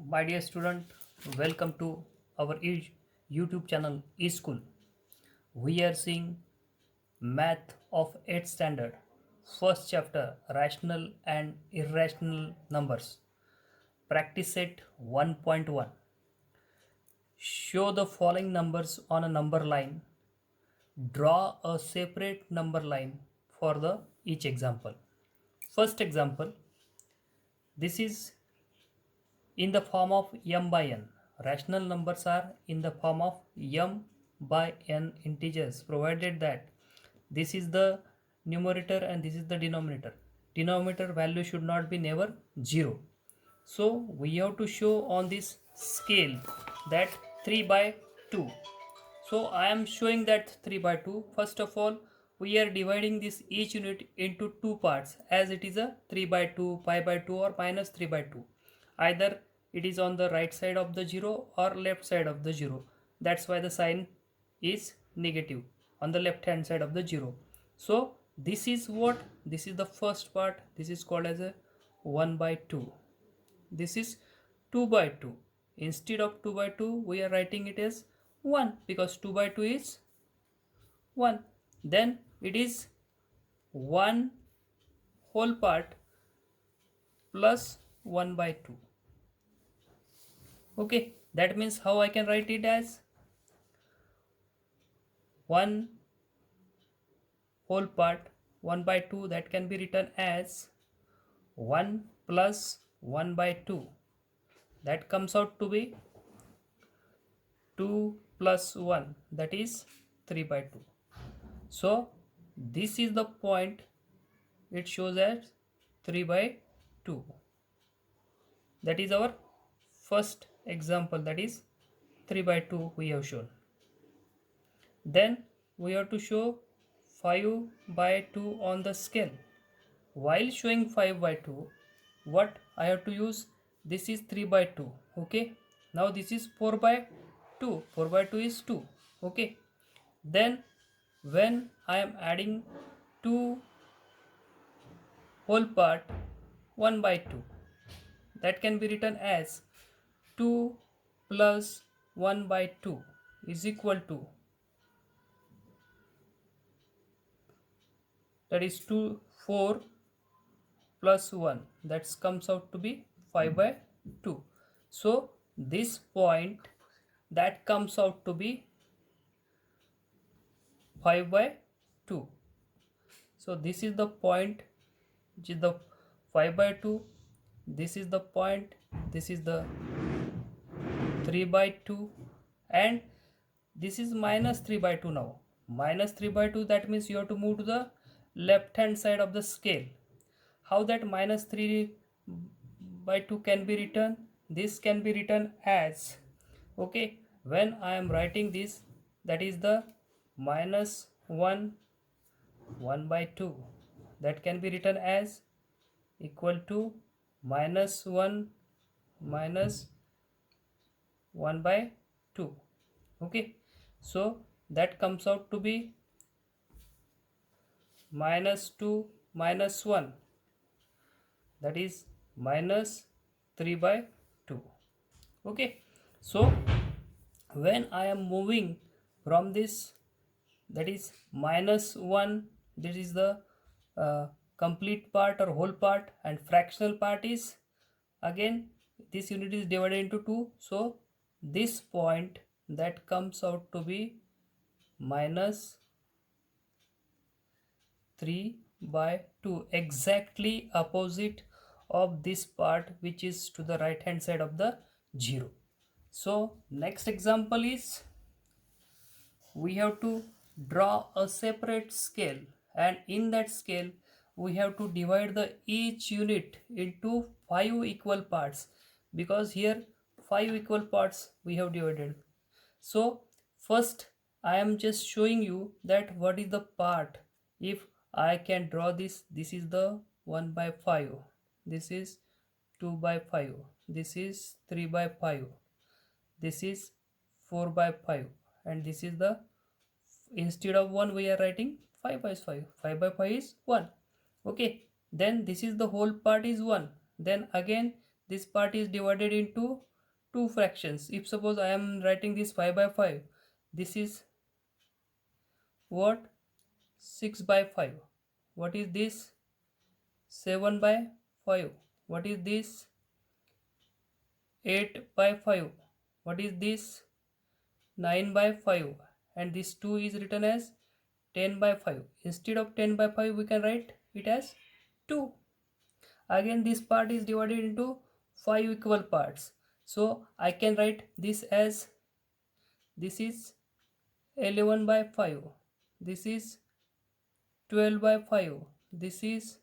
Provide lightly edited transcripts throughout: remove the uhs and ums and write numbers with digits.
My dear student, welcome to our YouTube channel eSchool. We are seeing Math of 8th standard, first chapter Rational and Irrational Numbers. Practice set 1.1. Show the following numbers on a number line. Draw a separate number line for the each example. First example, this is in the form of m by n. Rational numbers are in the form of m by n integers, provided that this is the numerator and this is the denominator. Denominator value should not be never 0. So we have to show on this scale that 3 by 2. So I am showing that 3 by 2. First of all, we are dividing this each unit into two parts, as it is a 3 by 2, pi by 2 or minus 3 by 2. Either it is on the right side of the 0 or left side of the 0. That's why the sign is negative on the left hand side of the 0. So this is what? This is the first part. This is called as a 1 by 2. This is 2 by 2. Instead of 2 by 2, we are writing it as 1 because 2 by 2 is 1. Then it is 1 whole part plus 1 by 2. Okay, that means how I can write it as 1 whole part 1 by 2, that can be written as 1 plus 1 by 2. That comes out to be 2 plus 1, that is 3 by 2. So this is the point, it shows as 3 by 2. That is our first example, that is 3 by 2 we have shown. Then we have to show 5 by 2 on the scale. While showing 5 by 2, what I have to use? This is 3 by 2. Okay. Now this is 4 by 2. 4 by 2 is 2. Okay. Then when I am adding 2 whole part 1 by 2, that can be written as 2 plus 1 by 2 is equal to, that is 2 4 plus 1, that comes out to be 5 by 2. So this point, that comes out to be 5 by 2. So this is the point, which is the 5 by 2. This is the point, this is the 3 by 2, and this is minus 3 by 2 now. Minus 3 by 2, that means you have to move to the left hand side of the scale. How that minus 3 by 2 can be written? This can be written as, okay, when I am writing this, that is the minus 1 by 2, that can be written as equal to minus 1 minus 1 by 2. Okay, so that comes out to be minus 2 minus 1, that is minus 3 by 2. Okay, so when I am moving from this, that is minus 1, this is the complete part or whole part, and fractional part is, again this unit is divided into 2, so this point, that comes out to be minus 3 by 2, exactly opposite of this part which is to the right hand side of the 0. So next example is, we have to draw a separate scale, and in that scale we have to divide the each unit into 5 equal parts, because here 5 equal parts we have divided. So first I am just showing you that what is the part. If I can draw this, this is the 1 by 5, this is 2 by 5, this is 3 by 5, this is 4 by 5, and this is the, instead of 1 we are writing 5 by 5, 5 by 5 is 1. Okay, then this is the whole part is 1, then again this part is divided into two fractions. If suppose I am writing this 5 by 5, this is what? 6 by 5. What is this? 7 by 5. What is this? 8 by 5. What is this? 9 by 5. And this 2 is written as 10 by 5. Instead of 10 by 5, we can write it as 2. Again, this part is divided into 5 equal parts. So I can write this as, this is 11 by 5. This is 12 by 5. This is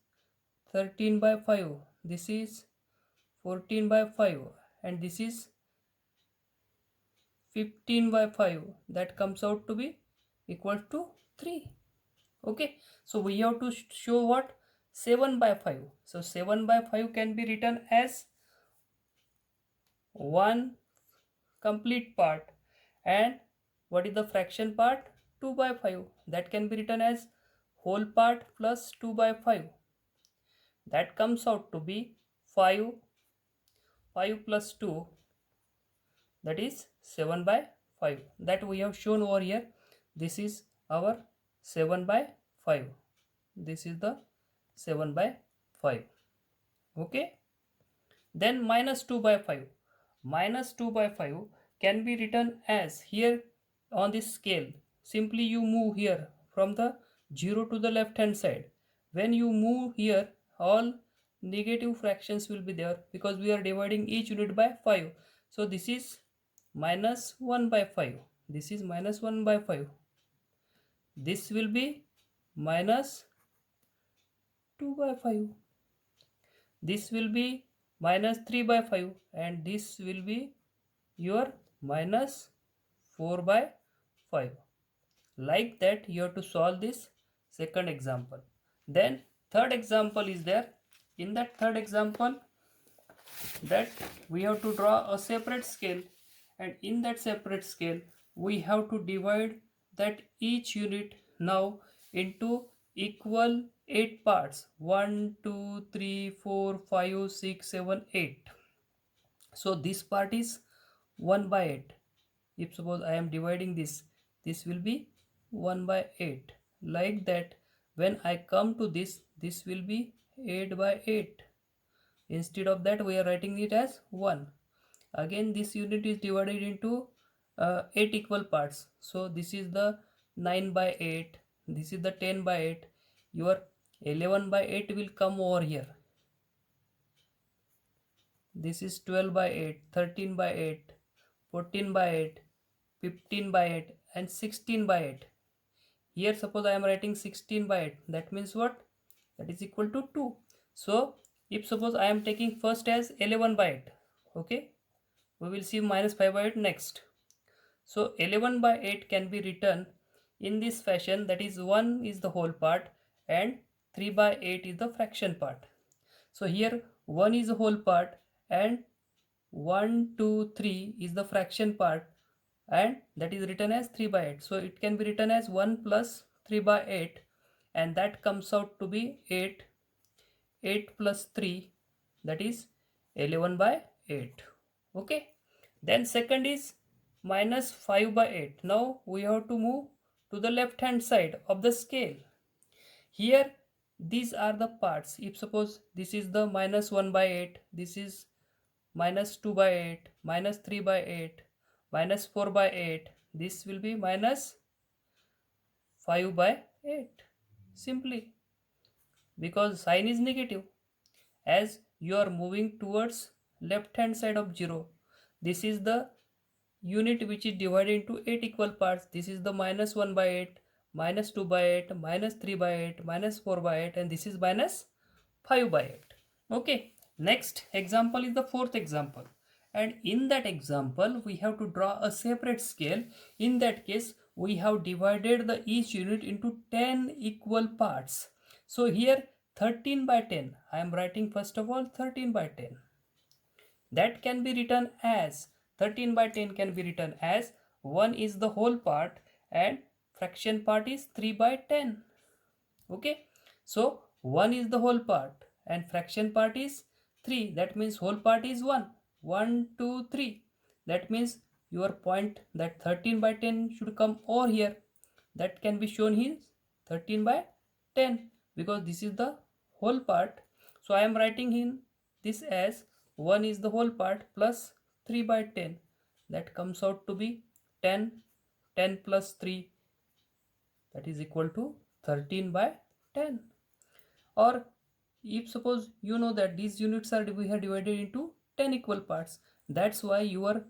13 by 5. This is 14 by 5. And this is 15 by 5. That comes out to be equal to 3. Okay, so we have to show what? 7 by 5. So 7 by 5 can be written as one complete part. And what is the fraction part? 2 by 5. That can be written as whole part plus 2 by 5. That comes out to be 5. 5 plus 2, that is 7 by 5. That we have shown over here. This is our 7 by 5. This is the 7 by 5. Okay. Then minus 2 by 5. Minus 2 by 5 can be written as, here on this scale, simply you move here from the 0 to the left hand side. When you move here, all negative fractions will be there because we are dividing each unit by 5. So this is minus 1 by 5. This is minus 1 by 5. This will be minus 2 by 5. This will be minus 3 by 5, and this will be your minus 4 by 5. Like that you have to solve this second example. Then third example is there. In that third example, that we have to draw a separate scale, and in that separate scale we have to divide that each unit now into equal 8 parts. 1 2 3 4 5 6 7 8. So this part is 1 by 8. If suppose I am dividing this will be 1 by 8. Like that, when I come to this will be 8 by 8. Instead of that, we are writing it as 1. Again, this unit is divided into 8 equal parts. So this is the 9 by 8. This is the 10 by 8. Your 11 by 8 will come over here. This is 12 by 8, 13 by 8, 14 by 8, 15 by 8, and 16 by 8. Here suppose I am writing 16 by 8. That means what? That is equal to 2. So if suppose I am taking first as 11 by 8. Okay. We will see minus 5 by 8 next. So 11 by 8 can be written in this fashion, that is 1 is the whole part and 3 by 8 is the fraction part. So here 1 is the whole part and 1 2 3 is the fraction part, and that is written as 3 by 8. So it can be written as 1 plus 3 by 8, and that comes out to be 8. 8 plus 3, that is 11 by 8. Okay. Then second is minus 5 by 8. Now we have to move to the left hand side of the scale. Here these are the parts. If suppose this is the minus 1 by 8, this is minus 2 by 8, minus 3 by 8, minus 4 by 8, this will be minus 5 by 8. Simply because sign is negative. As you are moving towards left hand side of 0, this is the unit which is divided into 8 equal parts. This is the minus 1 by 8, minus 2 by 8, minus 3 by 8, minus 4 by 8, and this is minus 5 by 8. Okay. Next example is the fourth example. And in that example, we have to draw a separate scale. In that case, we have divided the each unit into 10 equal parts. So here 13 by 10. I am writing first of all 13 by 10. That can be written as, 13 by 10 can be written as 1 is the whole part and fraction part is 3 by 10. Okay. So 1 is the whole part and fraction part is 3. That means whole part is 1. 1 2 3. That means your point that 13 by 10 should come over here. That can be shown here 13 by 10 because this is the whole part. So I am writing in this as 1 is the whole part plus 3 by 10. That comes out to be 10. 10 plus 3, that is equal to 13 by 10. Or if suppose you know that these units are we have divided into 10 equal parts, that's why your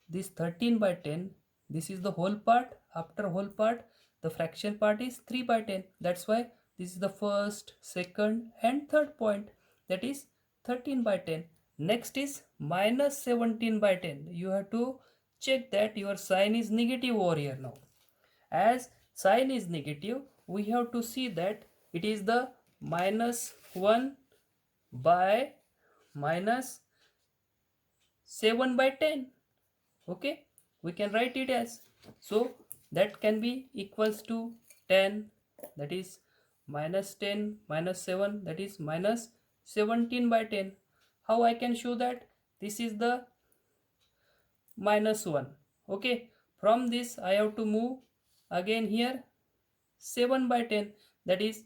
this 13 by 10, this is the whole part. After whole part, the fraction part is 3 by 10. That's why this is the first, second and third point, that is 13 by 10. Next is minus 17 by 10. You have to check that your sign is negative over here now. As sign is negative, we have to see that it is the minus 1 by minus 7 by 10. Okay, we can write it as, so that can be equals to 10, that is minus 10 minus 7, that is minus 17 by 10. How I can show that? This is the minus 1. Okay, from this I have to move again here 7 by 10, that is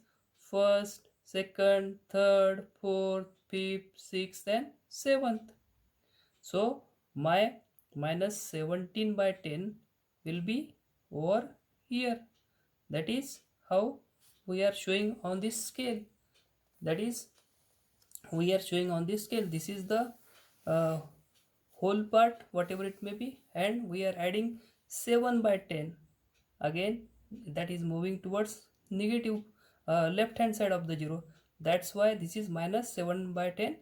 first, second, third, fourth, fifth, sixth and seventh. So my minus 17 by 10 will be over here. That is how we are showing on this scale. That is we are showing on this scale. This is the uh, whole part, whatever it may be, and we are adding 7 by 10. Again, that is moving towards negative left hand side of the 0. That's why this is minus 7 by 10.